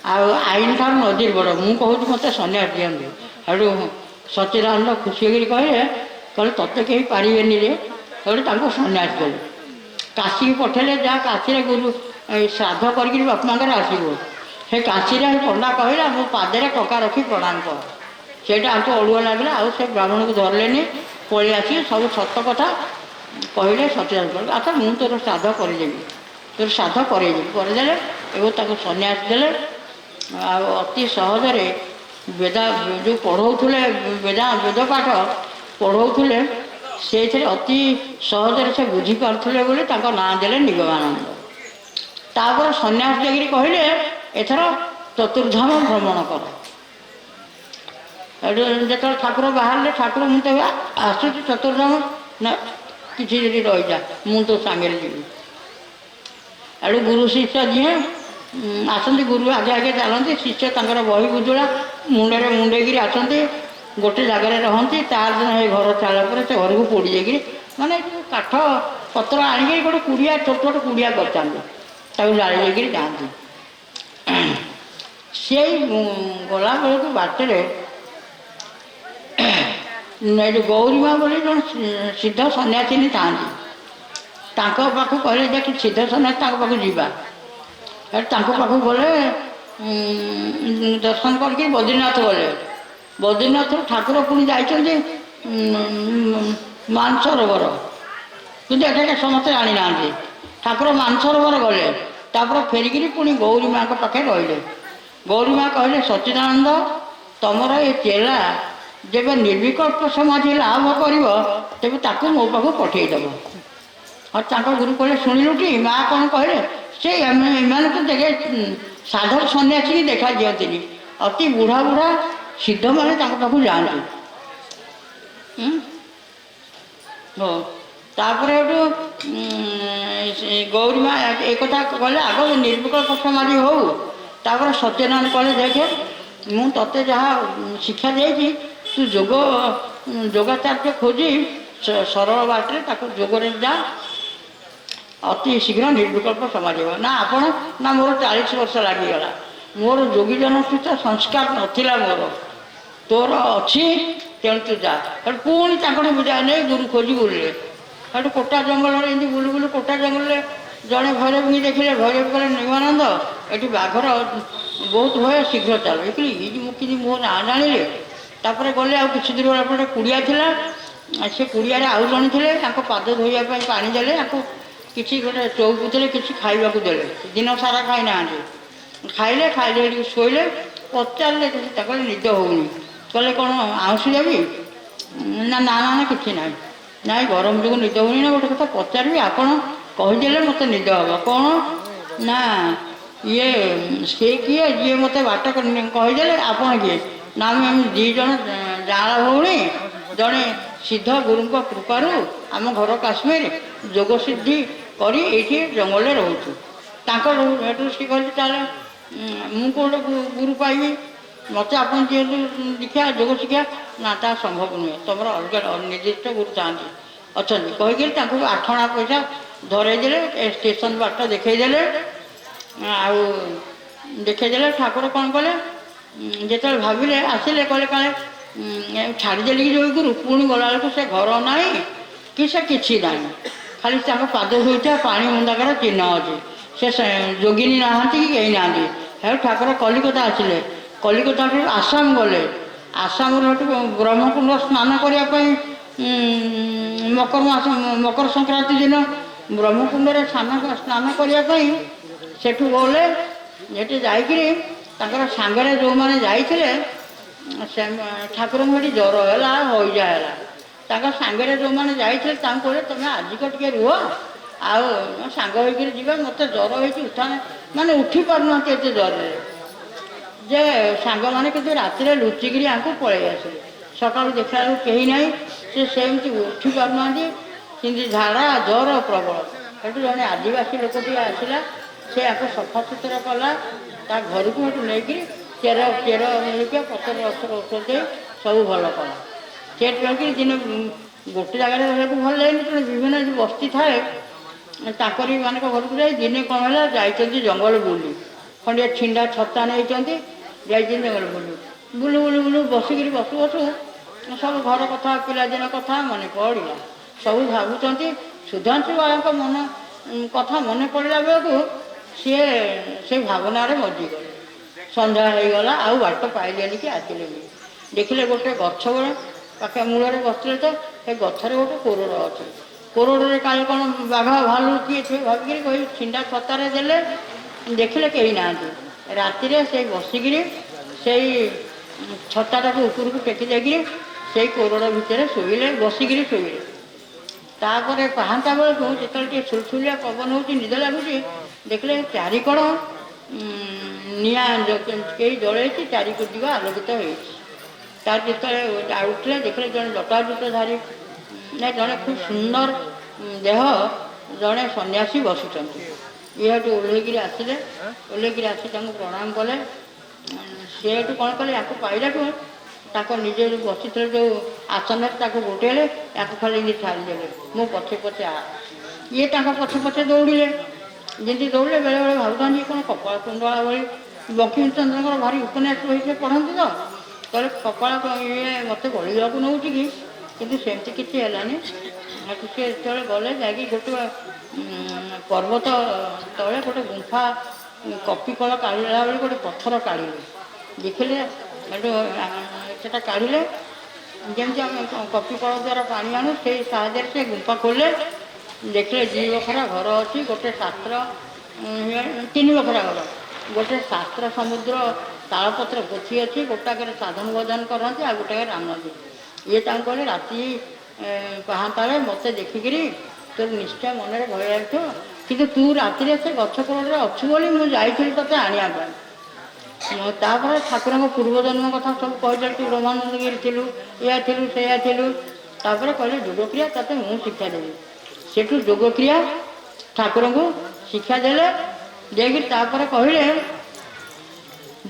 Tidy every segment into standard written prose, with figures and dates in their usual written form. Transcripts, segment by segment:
आईन ठार नदीर बड़ मु कहूँ मत सन्यास दिखती हेटू सचिदानंद खुशी कहले कहले तोते कहीं पारे रे हेटू सन्यास देले काशी पठेले जहाँ काशी गुरु श्राद्ध कर बापा मांगे आसो से काशी पंडा कहला मो पादे टका रखी प्रणाम कर सेटा आमको अड़ुआ लगला आउ से ब्राह्मण को धरले पलि आसी सब सत कथा कहले सचिदानंद अच्छा मुझे तोर श्राद्ध करदेवी तोर श्राद्ध करदे एवं सन्यास देले अति सहजरे वेदा जो पढ़ाऊे वेद पाठ पढ़ाऊे से अति सहजरे से बुझीपारे बोली ना देले निगमानंद तापर सन्यास देकर कहले एथर चतुर्धाम भ्रमण कर जो ठाकुर बाहर ठाकुर मुझे आसु चतुर्धाम ना किसी रही जा मु तो सांगे जी एडू गुरु शिष्य जी आसती गुरु आगे आगे चलती शिष्य तर बही बुजुला मुंडे मुंडेक आसती गोटे जगार रहती तार दिन ये घर चला से घर को पोड़ी जाकि माने काठ पत्र आणिक गोटे कुड़िया छोट छोट कुड़िया कर जाली जाती से गला बेलू बाटर गौरीमा बोली जो सिद्ध सन्यासिनी था पाख कहले देख सिद्ध सन्यासी पाख जावा पाख गले दर्शन करके बद्रीनाथ गले बद्रीनाथ ठाकुर पुणी जाइए मानसरोवर कि समस्त जानी ना ठाकुर मानसरोवर गले तापर फेरिकी पुणी गौरी माँ पाखे रही गौरी माँ कहले सच्चिदानंद तुमर ये चेला जब निर्विकल्प समाधि लाभ कर तेज ताकू मो पाख पठेदेव और गुरु कहले शुणिलुटी माँ कौन कहले से एम तो देखे साधक सन्यासी की देखा दिखती अति बुढ़ा बुढ़ा सिद्ध मैंने पाक जाती तापर गौरी माँ एक कहले आग निर्विकल्प समाधि हो तापर सत्यनारायण कहले देखे मुझे तोते जहाँ शिक्षा देती तू जोग योगाचार्य खोजी सरल बाटे जोगरे जा अति शीघ्र निर्विकल्प समाधि हो ना आपण ना मोर 40 वर्ष लगिगला मोर जोगी जन सहित संस्कार नथिला मोर तोर अच्छी तेणु तू जा पुणी बुझा नहीं गुरु खोजी बुलिले हेटू कोटा जंगल एमती बुलू बुलू कोटा जंगल जड़े भैरवी देखिले भैरवी कहले निगमानंद ये बाघर बहुत भय शीघ्र चल मुझे मो ना जाने तापर गले आ कि दिन गला कुड़िया थिला से कुड़िया आउ जन थे पाद धोइबा पानी देले किसी गोटे चौकुले किसी खाइबा देले दिन सारा खाई ना खाइले खाइले शोले पचारे निद होनी कहले कौन आउसी देवी ना ना ना कि ना ना गरम जो निद होनी ना गोटे कथा पचारि आपण कहीदे मत निद हम कौन ना ये सी किए जी मत बाट कहीदे आपण किए ना आम दीज जाँला भौणी जड़े सिद्ध गुरु कृपारू आम घर काश्मीर जोग सिद्धि करी ये जंगल रोचु सी कहली ताले मुझे गोटे गुरु पाइबी मत आप दीक्षा जोग शिक्षा ना ता संभव नुहे तुम अलग निर्दिष्ट गुरु था अच्छा कहीकि 8 आना पैसा धरईदे स्टेशन बाट देखईदे देखईदे ठाकुर कौन कले जो भाविले आसिले कहले काले छाड़देली कि जो गुरु पुणी गला बेलू से घर ना कि से किसी ना खाली पाद धोता पानी मुंदाकर चिन्ह अच्छे से जोगिनी नहांती कि कहीं ना ठाकुर कलिकता आसिले कलिकता आसाम गले आसाम ब्रह्मकुंड स्नान करने मकर संक्रांति दिन ब्रह्मकुंड स्नान करने सेठू गले ये जाकर सांगरे जो मैंने जाइए ठाकुर ये ज्वर है हईजा है सांगरे जो मैंने जाइए कहले तुम आजिक टे रुह आउ सांग होकर मत ज्वर हो उठा माने उठी पारना ज्वर जे सांग मैंने कि रात लुचिकी आपको पलि आसिले सका देखा कहीं ना सेमती उठी पारना कि झाड़ा ज्वर प्रबल सेठू जड़े आदिवासी लोक आसला से आपको सफा सुतरा कला ता घर को लेकिन चेर चेर मिलकर पतर रसर औषध सब भल कला से दिन गोटे जगह रहा भल लगे विभिन्न जो बस्ती थाए ताकरी मान घर को जाए दिने कौन है जाइए जंगल बुली खंडिया छिंडा छता नहीं जाइए जंगल बुलू बुलू बुलू बुलू बसिक बसु बसु सब घर कथा पिलादिन कथा मन पड़ा सब भावुं सुधांशु बाबा मन कथा मन पड़ा बेलू सी से भावना मरीगले सन्ध्या हो गला आउ बाट पाइले कि आसिले देखिले गोटे गछ बड़े पाखे मूल बसते तो से गचर गोटे कोरोड़ अच्छे कोरोड़े काले कौन बाघ भालू किए थे भाविक कही छिंडा छतारे देले देखिले कहीं ना राति से बसिक से छताटा को ऊपर को टेकी देकर से कोरोड़ भितर शोले बसिक शोले तापर पाहांता बेलू जो सुलसुलिया पवन हो निद लगुच देखिले चारिकड़ निआ कई जल चारिकट आलोकित हो उठे देखिले जड़े जटाजुटधारी ना जड़े खूब सुंदर देह जड़े सन्यासी बसुँच ये ओह्लैक आसिले ओह्लैक आसी प्रणाम कले सी कौन कले या पाइला निजे बसी जो आसन गोटेले या खाली छाड़देले मो पछे पछे आ ये पछे पछे दौड़े जमी दौड़े बेले बेले भावुँ कौन कपाल कुंडला भाई बंकिमचंद्र भारी उपन्यास बही से पढ़ती तो कहे कपाल ये मत गलिया नौ कि सेमती किसी है सी जो गले जा गोटे पर्वत तले गोटे गुंफा कपी कल काढ़ला बेले गोटे पत्थर काढ़े देखिले से काढ़े जमी आम कपी कल द्वारा पानी आणु से साहय से गुंफा खोले देखिले 2 बखरा घर अच्छी गोटे शास्त्र 3 बखरा घर गोटे शास्त्र समुद्र तालपत्र पोथी अच्छी गोटाक साधन भोजन करती आ गोटाक राम नदी ये कहले राति पाहांता मत देखिक तोर निश्चय मन में भय लगे कि तू राति से गछ कोड़े अच्छु बोली मुझे ते आने तापर ठाकुर पूर्वजन्म कथा सब कहते तू ब्रह्मानंदगिरी थिलु या थिलु से थिलु तापर कहले योगक्रिया ते मुझे शिक्षा देवी सेठू योगक्रिया ठाकुर को शिक्षा देले देखिए तापर कहले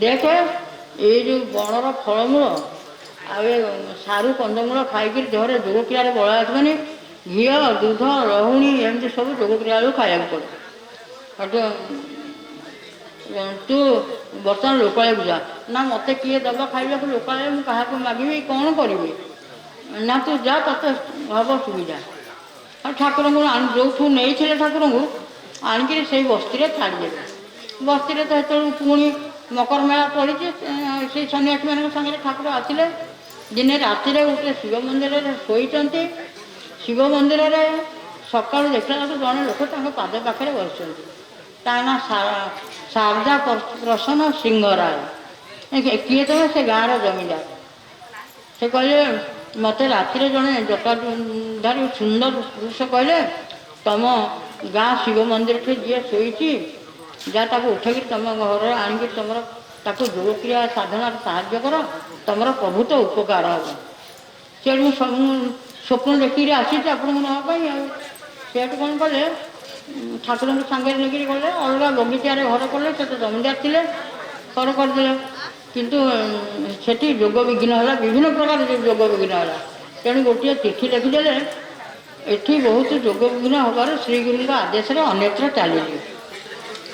देख ये जो बणर फलमूल आ सारू कंदमूल खाई देहर योगक्रिया बल आसबनी घी दूध लहुणी एमती सब योगक्रिया खाया पड़े तू बर्तमान लोकाल जा ना मत किए दबा खाइबा लोकाल क्या मागे कौन करी ना तू जा ते हम सुविधा ठाकुर जो नहीं ठाकुर को आणिक से बस्ती छाड़दे बस्ती तो पुणी मकर मेला पड़ी से सन्यासी मान सागर ठाकुर आसिले दिने राति गोटे शिव मंदिर शोचती शिव मंदिर सका देखला जड़े लोक पाद पाखे बस ना शारदा प्रसन्न सिंहराय किए तो से गाँव जमीदार से कहले मत राति जड़े जटाधारी सुंदर पुरुष कहले तुम गाँ शिव मंदिर से जी शोची जा उठेक तुम घर आणिक तुम योगक्रिया साधना साहाय्य कर तुम प्रभुत उपकार हम से स्वप्न देखिए आसी आपको नापाई से कौन कले ठाकुर सांगे नहीं गले अलग बगीचार घर कले से तो जमीदार थे घर करदे किंतु सेठी योग विघ्न है विभिन्न प्रकार योग विघ्न है तेणु गोटे चिठी लिखिदेले एठी बहुत योग विघ्न हबार श्रीगुरु आदेश अन्यत्र चली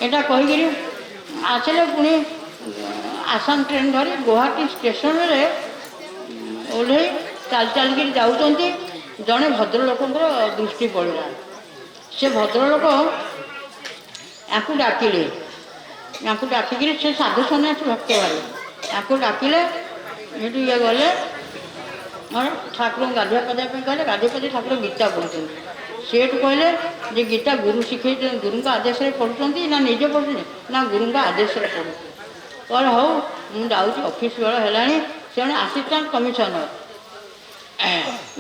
यहाँ कहीकि आसिले पुणी आसाम ट्रेन धरी गुवाहाटी स्टेशन में ओह्ल चल चल जाऊँच जड़े भद्रलोक दृष्टि पड़ा से भद्रलोक या डाकिले या डाकिक से साधु सन्यासी भक्त भाई या डाकिले ये गले ठाकुर गाधुआ पादा कहले गाधुआ पादी ठाकुर गीता पढ़ुं सेठ कहले जे गीता गुरु शिखे गुरु आदेश पढ़ुं ना निजे पढ़ुं ना गुरु आदेश पढ़ु कह हौ मुझे ऑफिस बेल है से आसिस्टाट कमिशनर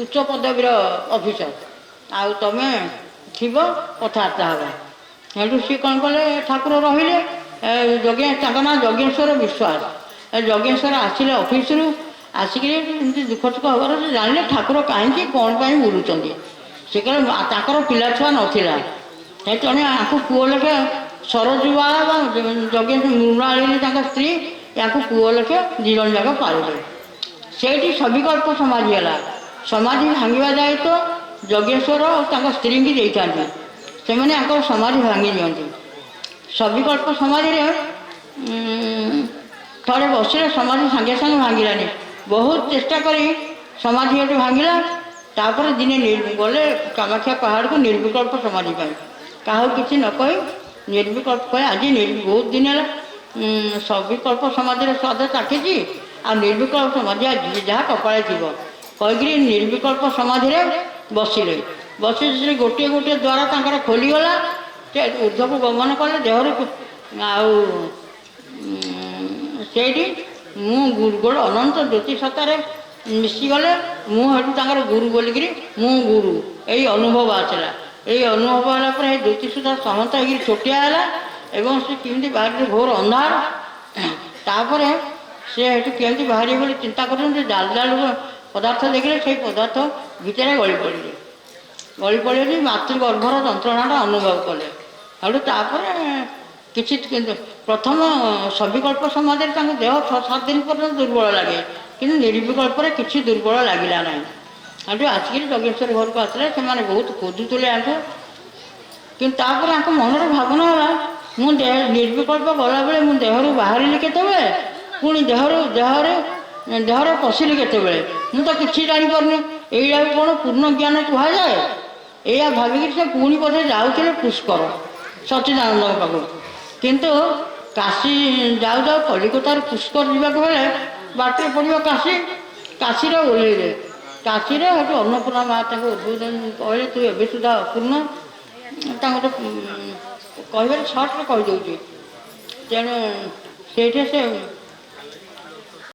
उच्च पदवीर अफिसर आ तुम थी कथबार्ता हाँ हेटू सी कौन कले ठाकुर रही ना यज्ञेश्वर विश्वास यज्ञेश्वर आसिले ऑफिस आसिक दुख सुख हबार से जाने ठाकुर कहीं कौन पर बुलूँ से कहकर पिला छुआ नाला जड़े आपको पुओ लेखे सरजुवाला यज्ञ मृणाली स्त्री या पुओ लेखे 2 जन जाक पारे से सविकल्प समाधि है समाधि भांगा जाए तो यज्ञेश्वर और स्त्री की देता से समाधि भांगी दिखती सविकल्प समाधि ଥରେ ବସିଲେ ସମାଧି ସାଙ୍ଗେ ସାଙ୍ଗେ ଭାଙ୍ଗିଲାନି। ବହୁତ ଚେଷ୍ଟା କରି ସମାଧି ଏଠି ଭାଙ୍ଗିଲା। ତାପରେ ଦିନେ ଗଲେ କାମାକ୍ଷା ପାହାଡ଼କୁ ନିର୍ବିକଳ୍ପ ସମାଧି ପାଇଁ। କାହାକୁ କିଛି ନ କହି ନିର୍ବିକଳ୍ପ କହି ଆଜି ବହୁତ ଦିନ ହେଲା ସବିକଳ୍ପ ସମାଧିର ସ୍ୱାଦ ଚାଖିଛି, ଆଉ ନିର୍ବିକଳ୍ପ ସମାଧି ଆଜି ଯାହା କପାଳେ ଥିବ କହିକିରି ନିର୍ବିକଳ୍ପ ସମାଧିରେ ବସିଲେ। ବସି ଗୋଟିଏ ଗୋଟିଏ ଦ୍ୱାର ତାଙ୍କର ଖୋଲିଗଲା। ସେ ଉର୍ଦ୍ଧ୍ୱକୁ ଗମନ କଲେ ଦେହରୁ। ଆଉ ସେଇଠି ମୁଁ ଗୁରୁ ଅନନ୍ତ ଜ୍ୟୋତି ସତ୍ତାରେ ମିଶିଗଲେ। ମୁଁ ହେଠୁ ତାଙ୍କର ଗୁରୁ ବୋଲିକିରି ମୁଁ ଗୁରୁ ଏଇ ଅନୁଭବ ଆସିଲା। ଏଇ ଅନୁଭବ ହେଲା ପରେ ଏ ଜ୍ୟୋତି ସୁଦ୍ଧା ସମସ୍ତ ହେଇକିରି ଛୋଟିଆ ହେଲା ଏବଂ ସେ କେମିତି ବାହାରିଲେ ଘୋର ଅନ୍ଧାର। ତାପରେ ସେ ହେଠୁ କେମିତି ବାହାରିବେ ବୋଲି ଚିନ୍ତା କରୁଛନ୍ତି। ଜାଲ ଜାଲ ପଦାର୍ଥ ଦେଖିଲେ ସେଇ ପଦାର୍ଥ ଭିତରେ ଗଳି ପଡ଼ିଲେ। ଗଳି ପଡ଼ିଲେ ମାତୃଗର୍ଭର ଯନ୍ତ୍ରଣାଟା ଅନୁଭବ କଲେ। ହେଠୁ ତାପରେ କିଛି ପ୍ରଥମ ସବିକଳ୍ପ ସମାଧିରେ ତାଙ୍କ ଦେହ 6-7 ଦିନ ପର୍ଯ୍ୟନ୍ତ ଦୁର୍ବଳ ଲାଗେ, କିନ୍ତୁ ନିର୍ବିକଳ୍ପରେ କିଛି ଦୁର୍ବଳ ଲାଗିଲା ନାହିଁ। ହେଠୁ ଆସିକିରି ଯଜ୍ଞେଶ୍ୱର ଘରକୁ ଆସିଲେ। ସେମାନେ ବହୁତ ଖୋଜୁଥିଲେ ଆଙ୍କୁ, କିନ୍ତୁ ତାପରେ ତାଙ୍କ ମନରେ ଭାବନା ହେଲା ମୁଁ ନିର୍ବିକଳ୍ପ ଗଲାବେଳେ ମୁଁ ଦେହରୁ ବାହାରିଲି କେତେବେଳେ, ପୁଣି ଦେହରେ ପଶିଲି କେତେବେଳେ, ମୁଁ ତ କିଛି ଜାଣିପାରୁନି। ଏଇଟାକୁ କ'ଣ ପୂର୍ଣ୍ଣ ଜ୍ଞାନ କୁହାଯାଏ? ଏଇଆ ଭାବିକିରି ସେ ପୁଣି ବୋଧେ ଯାଉଥିଲେ ପୁଷ୍କର ସଚ୍ଚିଦାନନ୍ଦଙ୍କ ପାଖକୁ। କିନ୍ତୁ କାଶୀ ଯାଉ ଯାଉ କଲିକତାରୁ ପୁଷ୍କର ଯିବାକୁ ହେଲେ ବାଟରେ ପଡ଼ିବ କାଶୀ। କାଶୀରେ ଓହ୍ଲେଇଲେ। କାଶୀରେ ହେଠୁ ଅନ୍ନପୂର୍ଣ୍ଣା ମା ତାଙ୍କୁ ଉଦ୍ବୋଧନ କହିଲେ ତୁ ଏବେ ସୁଦ୍ଧା ଅପୂର୍ଣ୍ଣ। ତାଙ୍କୁ ଗୋଟେ କହିବାରେ ସର୍ଟରେ କହିଦେଉଛି। ତେଣୁ ସେଇଠି ସେ